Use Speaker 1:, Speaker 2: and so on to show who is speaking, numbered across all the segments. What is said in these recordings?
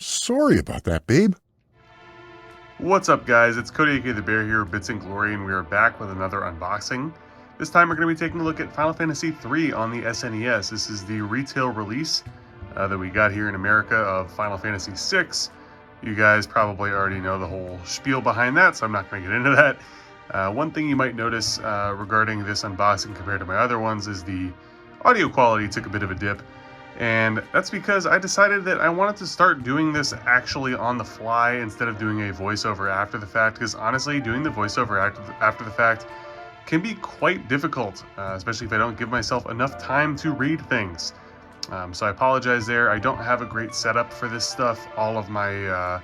Speaker 1: Sorry about that, babe.
Speaker 2: What's up, guys? It's Cody aka the Bear here, Bits and Glory, and we are back with another unboxing. This time we're going to be taking a look at Final Fantasy III on the SNES. This is the retail release that we got here in America of Final Fantasy VI. You guys probably already know the whole spiel behind that, so I'm not going to get into that. One thing you might notice regarding this unboxing compared to my other ones is the audio quality took a bit of a dip. And that's because I decided that I wanted to start doing this actually on the fly instead of doing a voiceover after the fact, because honestly, doing the voiceover after the fact can be quite difficult, especially if I don't give myself enough time to read things. So I apologize there. I don't have a great setup for this stuff. All of my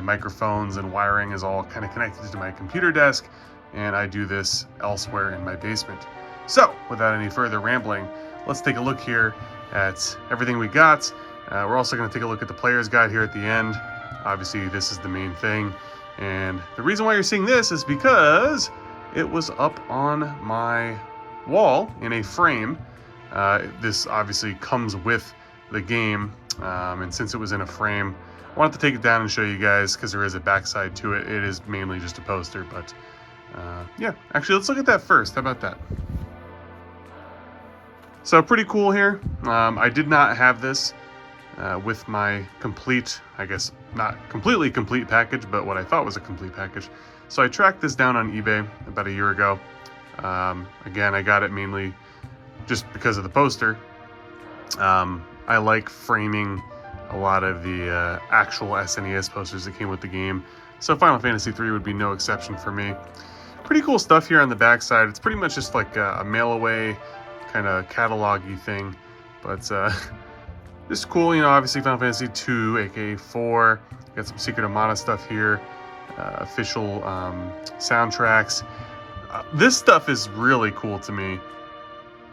Speaker 2: microphones and wiring is all kind of connected to my computer desk, and I do this elsewhere in my basement. So without any further rambling, let's take a look here at everything we got. We're also going to take a look at the player's guide here at the end. Obviously, this is the main thing. And the reason why you're seeing this is because it was up on my wall in a frame. This obviously comes with the game. And since it was in a frame, I wanted to take it down and show you guys because there is a backside to it. It is mainly just a poster, but yeah. Actually, let's look at that first. How about that? So pretty cool here. I did not have this with my complete, I guess not completely complete package, but what I thought was a complete package. So I tracked this down on eBay about a year ago. Again, I got it mainly just because of the poster. I like framing a lot of the actual SNES posters that came with the game. So Final Fantasy III would be no exception for me. Pretty cool stuff here on the back side. It's pretty much just like a mail-away kind of catalog-y thing, but just cool. You know, obviously Final Fantasy 2 aka 4, got some Secret of Mana stuff here, official soundtracks. This stuff is really cool to me.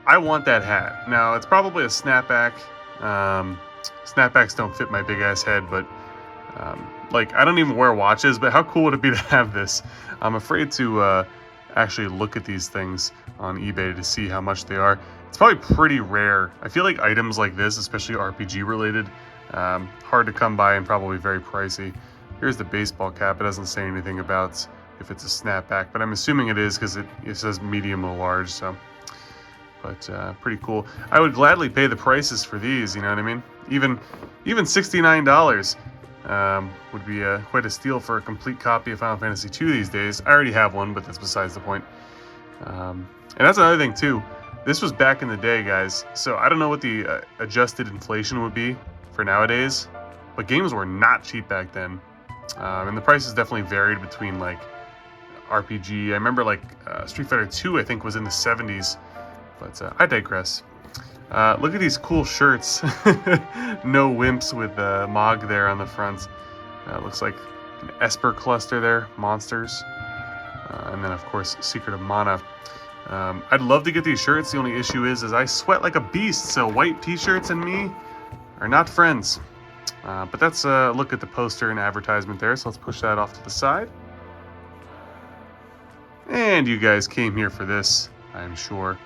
Speaker 2: I want that hat. Now it's probably a snapback. Snapbacks don't fit my big ass head, but like, I don't even wear watches, but how cool would it be to have this? I'm afraid to actually look at these things on eBay to see how much they are. It's probably pretty rare. I feel like items like this, especially RPG related, hard to come by and probably very pricey. Here's the baseball cap. It doesn't say anything about if it's a snapback, but I'm assuming it is because it says medium to large. So, but pretty cool. I would gladly pay the prices for these. You know what I mean? Even $69 would be quite a steal for a complete copy of Final Fantasy II these days. I already have one, but that's besides the point. And that's another thing too. This was back in the day, guys. So I don't know what the adjusted inflation would be for nowadays, but games were not cheap back then. And the prices definitely varied between like RPG. I remember like Street Fighter 2, I think, was in the 70s, but I digress. Look at these cool shirts. No wimps with Mog there on the front. Looks like an Esper cluster there, monsters. And then of course Secret of Mana. I'd love to get these shirts. The only issue is I sweat like a beast, so white t-shirts and me are not friends. But that's a look at the poster and advertisement there, so let's push that off to the side. And you guys came here for this, I'm sure.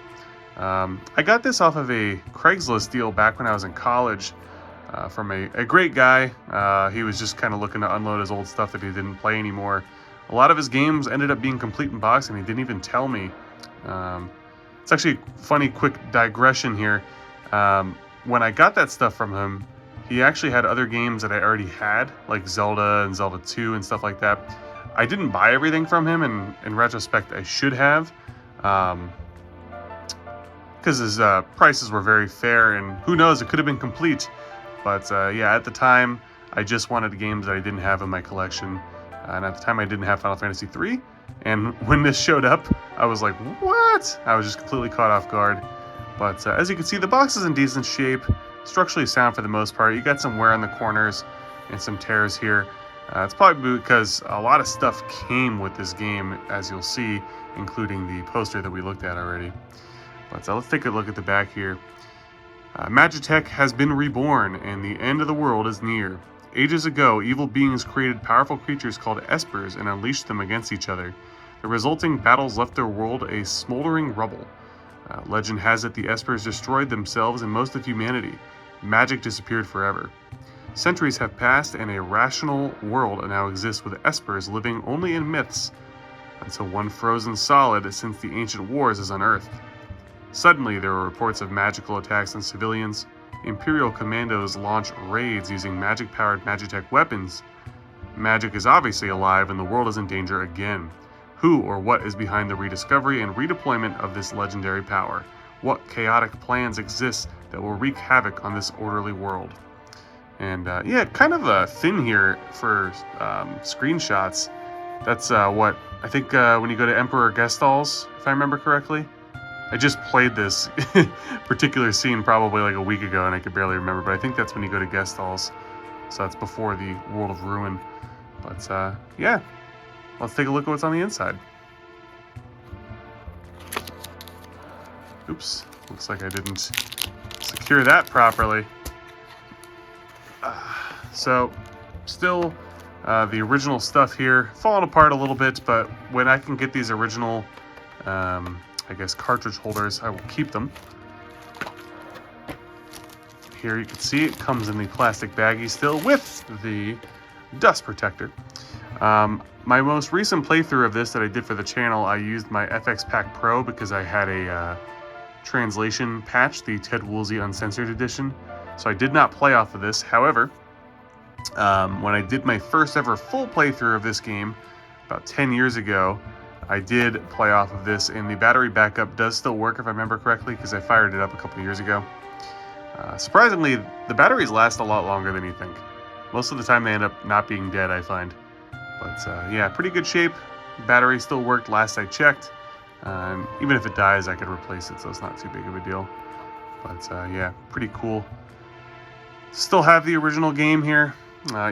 Speaker 2: I got this off of a Craigslist deal back when I was in college from a great guy. He was just kind of looking to unload his old stuff that he didn't play anymore. A lot of his games ended up being complete in box, and he didn't even tell me. It's actually a funny quick digression here. When I got that stuff from him, he actually had other games that I already had, like Zelda and Zelda 2 and stuff like that. I didn't buy everything from him, and in retrospect, I should have. Because his prices were very fair, and who knows, it could have been complete. But yeah, at the time, I just wanted games that I didn't have in my collection. And at the time, I didn't have Final Fantasy III. And when this showed up, I was like, what? I was just completely caught off guard. But as you can see, the box is in decent shape. Structurally sound for the most part. You got some wear on the corners and some tears here. It's probably because a lot of stuff came with this game, as you'll see, including the poster that we looked at already. But let's take a look at the back here. Magitech has been reborn, and the end of the world is near. Ages ago, evil beings created powerful creatures called Espers and unleashed them against each other. The resulting battles left their world a smoldering rubble. Legend has it the Espers destroyed themselves and most of humanity. Magic disappeared forever. Centuries have passed and a rational world now exists with espers living only in myths until one frozen solid since the ancient wars is unearthed. Suddenly, there are reports of magical attacks on civilians. Imperial commandos launch raids using magic-powered Magitech weapons. Magic is obviously alive and the world is in danger again. Who or what is behind the rediscovery and redeployment of this legendary power? What chaotic plans exist that will wreak havoc on this orderly world? And yeah, kind of thin here for screenshots. That's what I think when you go to Emperor Gestal's, if I remember correctly. I just played this particular scene probably like a week ago and I could barely remember, but I think that's when you go to Gestal's. So that's before the World of Ruin. But yeah, let's take a look at what's on the inside. Oops, looks like I didn't secure that properly. So, still the original stuff here, falling apart a little bit, but when I can get these original, I guess, cartridge holders, I will keep them. Here you can see it comes in the plastic baggie still with the dust protector. My most recent playthrough of this that I did for the channel, I used my FX Pack Pro because I had a translation patch, the Ted Woolsey Uncensored Edition. So I did not play off of this. However, when I did my first ever full playthrough of this game about 10 years ago, I did play off of this, and the battery backup does still work if I remember correctly because I fired it up a couple years ago. Surprisingly, the batteries last a lot longer than you think. Most of the time they end up not being dead, I find. But yeah, pretty good shape. Battery still worked last I checked. Even if it dies, I could replace it, so it's not too big of a deal. But yeah, pretty cool. Still have the original game here,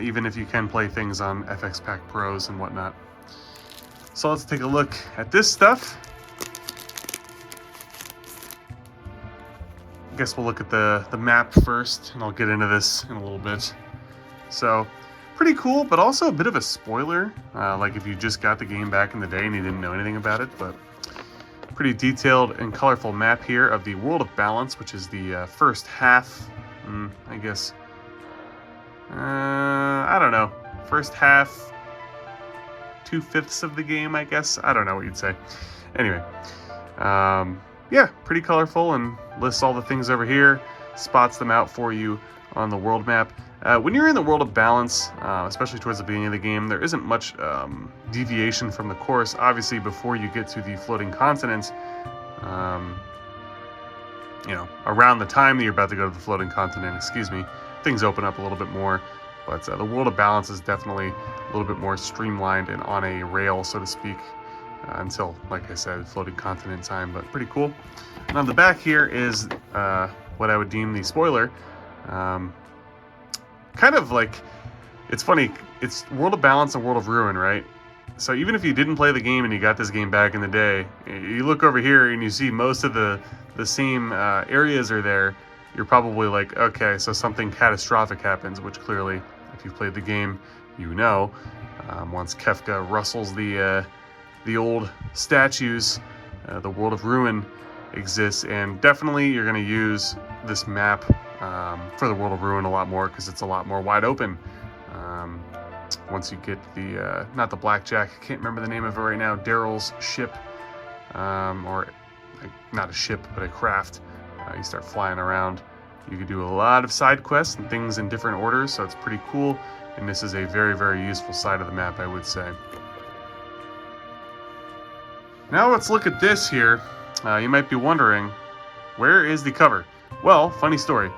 Speaker 2: even if you can play things on FX Pack Pros and whatnot. So let's take a look at this stuff. I guess we'll look at the map first, and I'll get into this in a little bit. So, pretty cool, but also a bit of a spoiler, like if you just got the game back in the day and you didn't know anything about it, but pretty detailed and colorful map here of the World of Balance, which is the first half, I guess, I don't know, first half, 2/5 of the game, I guess. I don't know what you'd say. Anyway, yeah, pretty colorful and lists all the things over here, spots them out for you on the world map. When you're in the World of Balance, especially towards the beginning of the game, there isn't much deviation from the course. Obviously, before you get to the floating continents, you know, around the time that you're about to go to the floating continent, things open up a little bit more. But the World of Balance is definitely a little bit more streamlined and on a rail, so to speak, until, like I said, floating continent time, but pretty cool. And on the back here is what I would deem the spoiler. Kind of like, it's funny, it's World of Balance and World of Ruin, right? So even if you didn't play the game and you got this game back in the day, you look over here and you see most of the same areas are there. You're probably like, okay, so something catastrophic happens, which clearly, if you've played the game, you know. Once Kefka rustles the old statues, the World of Ruin exists, and definitely you're going to use this map for the World of Ruin a lot more because it's a lot more wide open. Once you get the, not the Blackjack, I can't remember the name of it right now, Daryl's ship, or not a ship, but a craft. You start flying around. You can do a lot of side quests and things in different orders, so it's pretty cool. And this is a very, very useful side of the map, I would say. Now let's look at this here. You might be wondering, where is the cover? Well, funny story.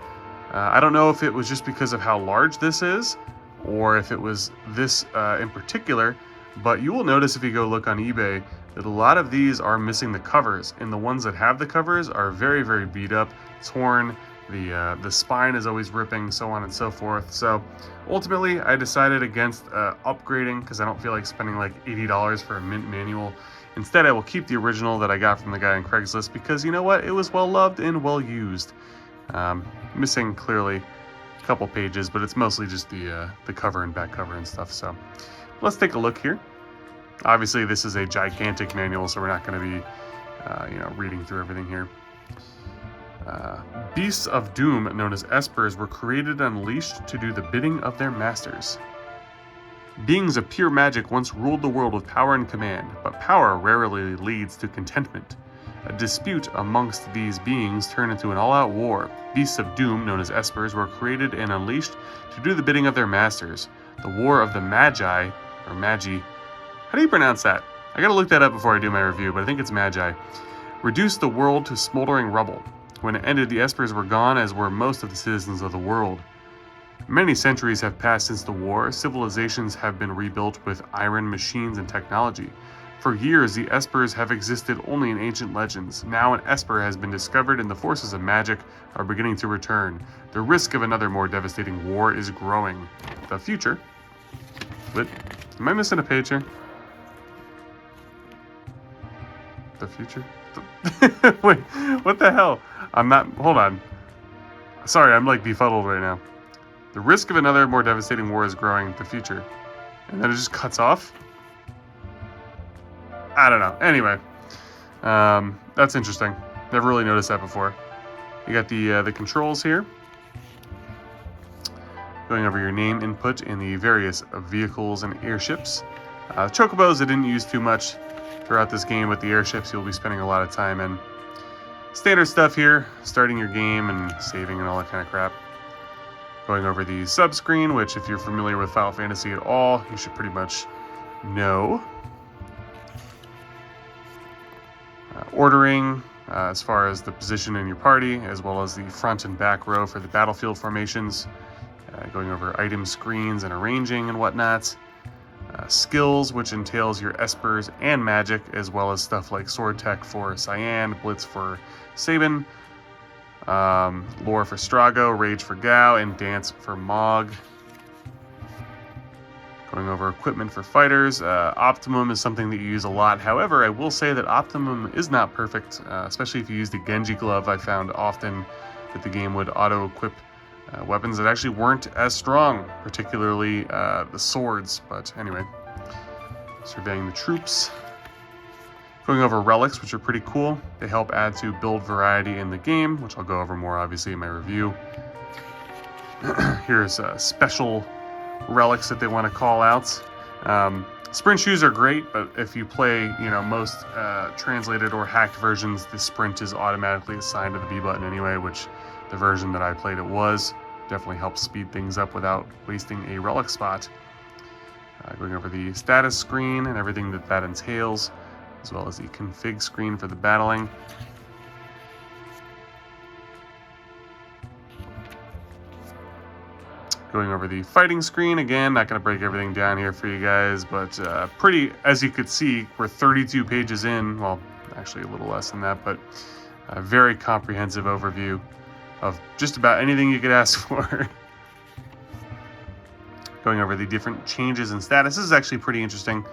Speaker 2: I don't know if it was just because of how large this is, or if it was this in particular, but you will notice if you go look on eBay that a lot of these are missing the covers, and the ones that have the covers are very, very beat up, torn, the spine is always ripping, so on and so forth. So ultimately I decided against upgrading because I don't feel like spending like $80 for a mint manual. Instead, I will keep the original that I got from the guy on Craigslist because, you know what, it was well loved and well used. Missing clearly a couple pages, but it's mostly just the cover and back cover and stuff. So let's take a look here. Obviously, this is a gigantic manual, so we're not going to be, you know, reading through everything here. Beasts of Doom, known as Espers, were created and unleashed to do the bidding of their masters. Beings of pure magic once ruled the world with power and command, but power rarely leads to contentment. A dispute amongst these beings turned into an all-out war. Beasts of Doom, known as Espers, were created and unleashed to do the bidding of their masters. The War of the Magi, or Magi, how do you pronounce that? I gotta look that up before I do my review, but I think it's Magi, reduced the world to smoldering rubble. When it ended, the Espers were gone, as were most of the citizens of the world. Many centuries have passed since the war. Civilizations have been rebuilt with iron machines and technology. For years, the Espers have existed only in ancient legends. Now an Esper has been discovered and the forces of magic are beginning to return. The risk of another more devastating war is growing. The future. What? Am I missing a page here? The future? Wait, what the hell? I'm not, hold on. Sorry, I'm like befuddled right now. The risk of another more devastating war is growing. The future. And then it just cuts off? I don't know. Anyway, that's interesting. Never really noticed that before. You got the controls here. Going over your name input in the various vehicles and airships. Chocobos I didn't use too much throughout this game, but the airships you'll be spending a lot of time in. Standard stuff here, starting your game and saving and all that kind of crap. Going over the sub-screen, which if you're familiar with Final Fantasy at all, you should pretty much know. Ordering, as far as the position in your party, as well as the front and back row for the battlefield formations. Going over item screens and arranging and whatnot. Skills, which entails your Espers and magic, as well as stuff like Sword Tech for Cyan, Blitz for Sabin, Lore for Strago, Rage for Gao, and Dance for Mog. Going over equipment for fighters. Optimum is something that you use a lot. However, I will say that Optimum is not perfect, especially if you use the Genji Glove. I found often that the game would auto-equip weapons that actually weren't as strong, particularly the swords. But anyway, surveying the troops. Going over relics, which are pretty cool. They help add to build variety in the game, which I'll go over more obviously in my review. Here's special relics that they want to call out. Sprint shoes are great, but if you play, most translated or hacked versions, the sprint is automatically assigned to the B button anyway, which the version that I played it was. Definitely helps speed things up without wasting a relic spot. Going over the status screen and everything that entails, as well as the config screen for the battling. Going over the fighting screen, again, not going to break everything down here for you guys, but pretty, as you could see, we're 32 pages in, well, actually a little less than that, but a very comprehensive overview of just about anything you could ask for. Going over the different changes in status. This is actually pretty interesting,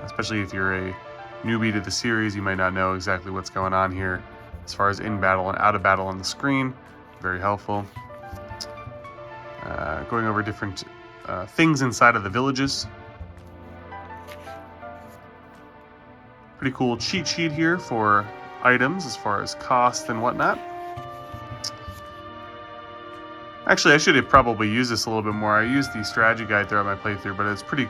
Speaker 2: especially if you're a newbie to the series. You might not know exactly what's going on here as far as in battle and out of battle on the screen. Very helpful. Going over different things inside of the villages. Pretty cool cheat sheet here for items as far as cost and whatnot. Actually, I should have probably used this a little bit more. I used the strategy guide throughout my playthrough, but it's pretty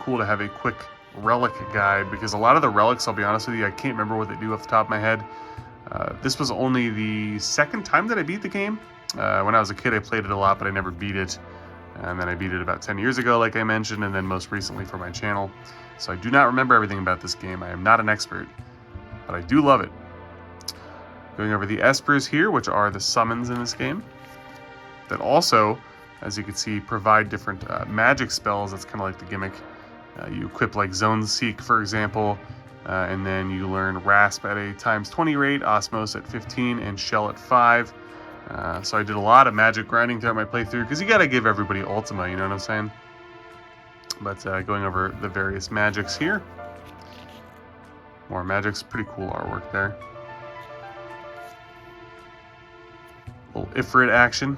Speaker 2: cool to have a quick relic guide, because a lot of the relics, I'll be honest with you, I can't remember what they do off the top of my head. This was only the second time that I beat the game. When I was a kid, I played it a lot, but I never beat it. And then I beat it about 10 years ago, like I mentioned, and then most recently for my channel. So I do not remember everything about this game. I am not an expert, but I do love it. Going over the Espers here, which are the summons in this game, that also, as you can see, provide different magic spells. That's kind of like the gimmick. You equip like Zone Seek, for example, and then you learn Rasp at a ×20 rate, Osmos at 15, and Shell at 5. So I did a lot of magic grinding throughout my playthrough, because you got to give everybody Ultima, you know what I'm saying? But going over the various magics here. More magics, pretty cool artwork there. Little Ifrit action.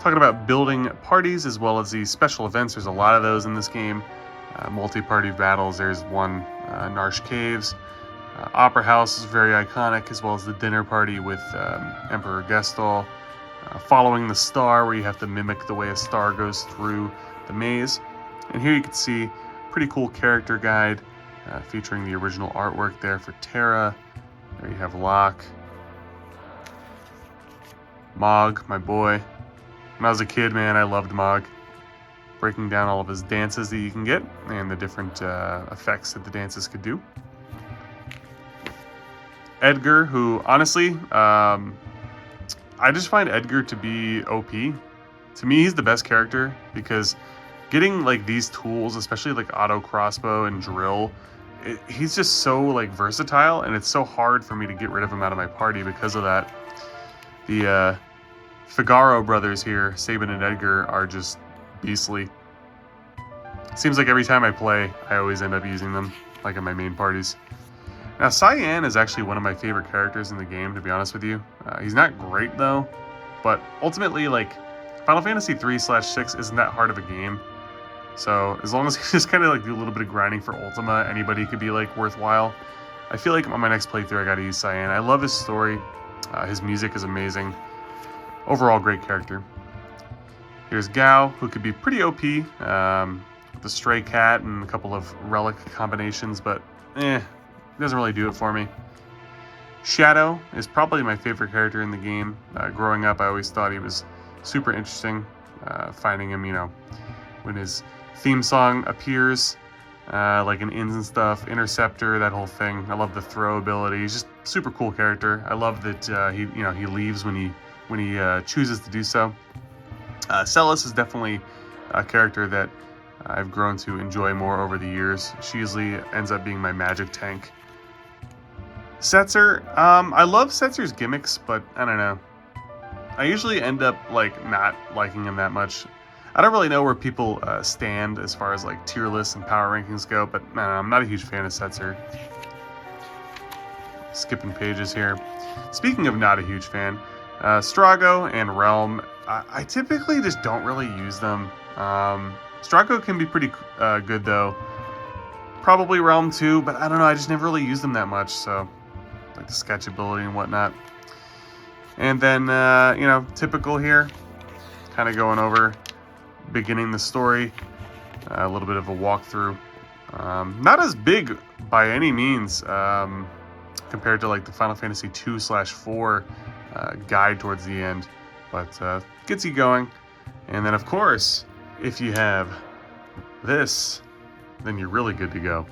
Speaker 2: Talking about building parties as well as the special events. There's a lot of those in this game. Multi-party battles. There's one, Narsh Caves. Opera House is very iconic, as well as the dinner party with Emperor Gestalt. Following the star, where you have to mimic the way a star goes through the maze. And here you can see pretty cool character guide featuring the original artwork there for Terra. There you have Locke. Mog, my boy. When I was a kid, man, I loved Mog. Breaking down all of his dances that you can get and the different effects that the dances could do. Edgar, who honestly, I just find Edgar to be OP. To me, he's the best character because getting like these tools, especially like auto crossbow and drill, he's just so like versatile, and it's so hard for me to get rid of him out of my party because of that. The Figaro brothers here, Sabin and Edgar, are just beastly. Seems like every time I play, I always end up using them, like in my main parties. Now, Cyan is actually one of my favorite characters in the game, to be honest with you. He's not great, though, but ultimately, like, Final Fantasy 3/6 isn't that hard of a game. So, as long as you just kind of, like, do a little bit of grinding for Ultima, anybody could be, like, worthwhile. I feel like on my next playthrough, I gotta use Cyan. I love his story. His music is amazing. Overall, great character. Here's Gao, who could be pretty OP, with a stray cat and a couple of relic combinations, but doesn't really do it for me. Shadow is probably my favorite character in the game. Growing up, I always thought he was super interesting. Finding him, you know, when his theme song appears, like in inns and stuff, Interceptor, that whole thing. I love the throw ability. He's just super cool character. I love that he leaves when he chooses to do so. Celis is definitely a character that I've grown to enjoy more over the years. She usually ends up being my magic tank. Setzer, I love Setzer's gimmicks, but I don't know. I usually end up like not liking him that much. I don't really know where people stand as far as like tier lists and power rankings go, but I'm not a huge fan of Setzer. Skipping pages here. Speaking of not a huge fan, Strago and Realm, I typically just don't really use them. Strago can be pretty good though. Probably Realm too, but I don't know, I just never really use them that much, so like the sketch ability and whatnot. And then, you know, typical here, kind of going over, beginning the story, a little bit of a walkthrough. Not as big by any means compared to like the Final Fantasy 2/4 guide towards the end, but gets you going. And then, of course, if you have this, then you're really good to go.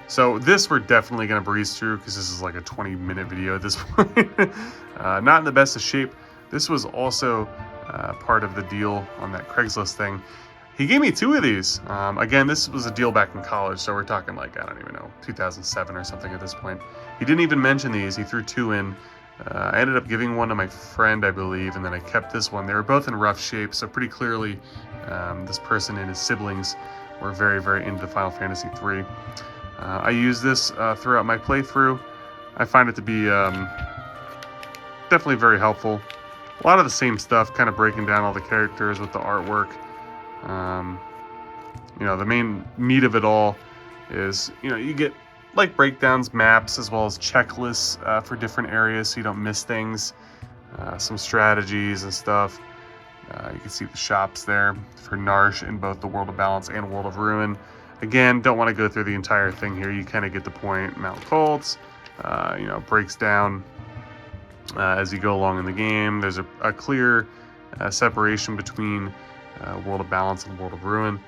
Speaker 2: So this we're definitely going to breeze through because this is like a 20-minute video at this point. Not in the best of shape. This was also part of the deal on that Craigslist thing. He gave me 2 of these. Again, this was a deal back in college, so we're talking like, I don't even know, 2007 or something at this point. He didn't even mention these. He threw 2 in. I ended up giving one to my friend, I believe, and then I kept this one. They were both in rough shape, so pretty clearly this person and his siblings were very, very into Final Fantasy 3. I use this throughout my playthrough. I find it to be definitely very helpful. A lot of the same stuff, kind of breaking down all the characters with the artwork. You know, the main meat of it all is, you know, you get like breakdowns, maps, as well as checklists for different areas so you don't miss things. Some strategies and stuff. You can see the shops there for Narsh in both the World of Balance and World of Ruin. Again, don't want to go through the entire thing here. You kind of get the point. Mount Colts, you know, breaks down as you go along in the game. There's a clear separation between World of Balance and World of Ruin.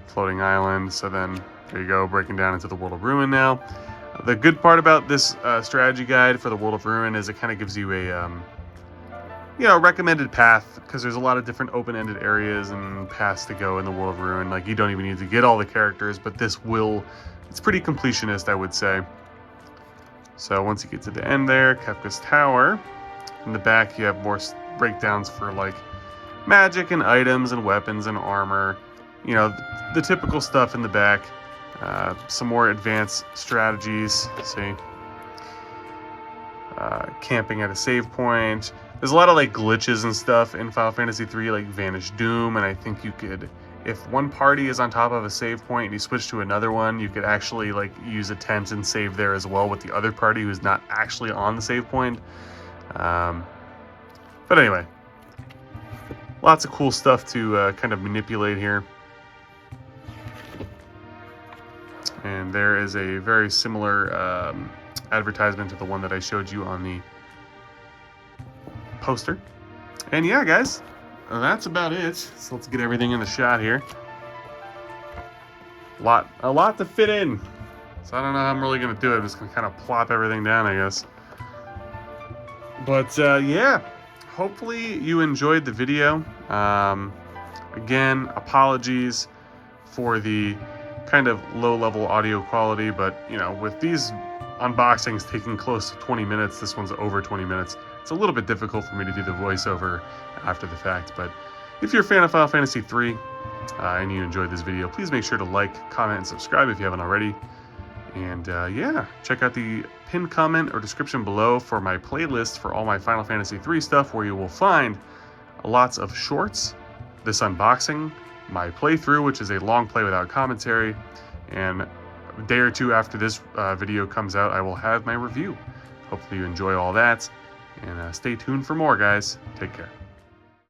Speaker 2: Floating island. So then there you go, breaking down into the World of Ruin now. The good part about this strategy guide for the World of Ruin is it kind of gives you a you know, recommended path, because there's a lot of different open-ended areas and paths to go in the World of Ruin. Like, you don't even need to get all the characters, but this will, it's pretty completionist, I would say. So once you get to the end there, Kefka's Tower, in the back you have more breakdowns for like magic and items and weapons and armor. You know, the typical stuff in the back. Some more advanced strategies, see. Camping at a save point. There's a lot of like glitches and stuff in Final Fantasy 3, like Vanish Doom, and I think you could if one party is on top of a save point and you switch to another one, you could actually like use a tent and save there as well with the other party who's not actually on the save point. But anyway, lots of cool stuff to kind of manipulate here. And there is a very similar advertisement to the one that I showed you on the poster. And yeah, guys, that's about it. So let's get everything in the shot here. A lot to fit in. So I don't know how I'm really going to do it. I'm just going to kind of plop everything down, I guess. But yeah, hopefully you enjoyed the video. Again, apologies for the kind of low-level audio quality, but you know, with these unboxings taking close to 20 minutes, this one's over 20 minutes, it's a little bit difficult for me to do the voiceover after the fact. But if you're a fan of Final Fantasy III and you enjoyed this video, please make sure to like, comment, and subscribe if you haven't already. And yeah, check out the pinned comment or description below for my playlist for all my Final Fantasy III stuff, where you will find lots of shorts, this unboxing, my playthrough, which is a long play without commentary, and a day or two after this video comes out, I will have my review. Hopefully you enjoy all that, and stay tuned for more, guys. Take care.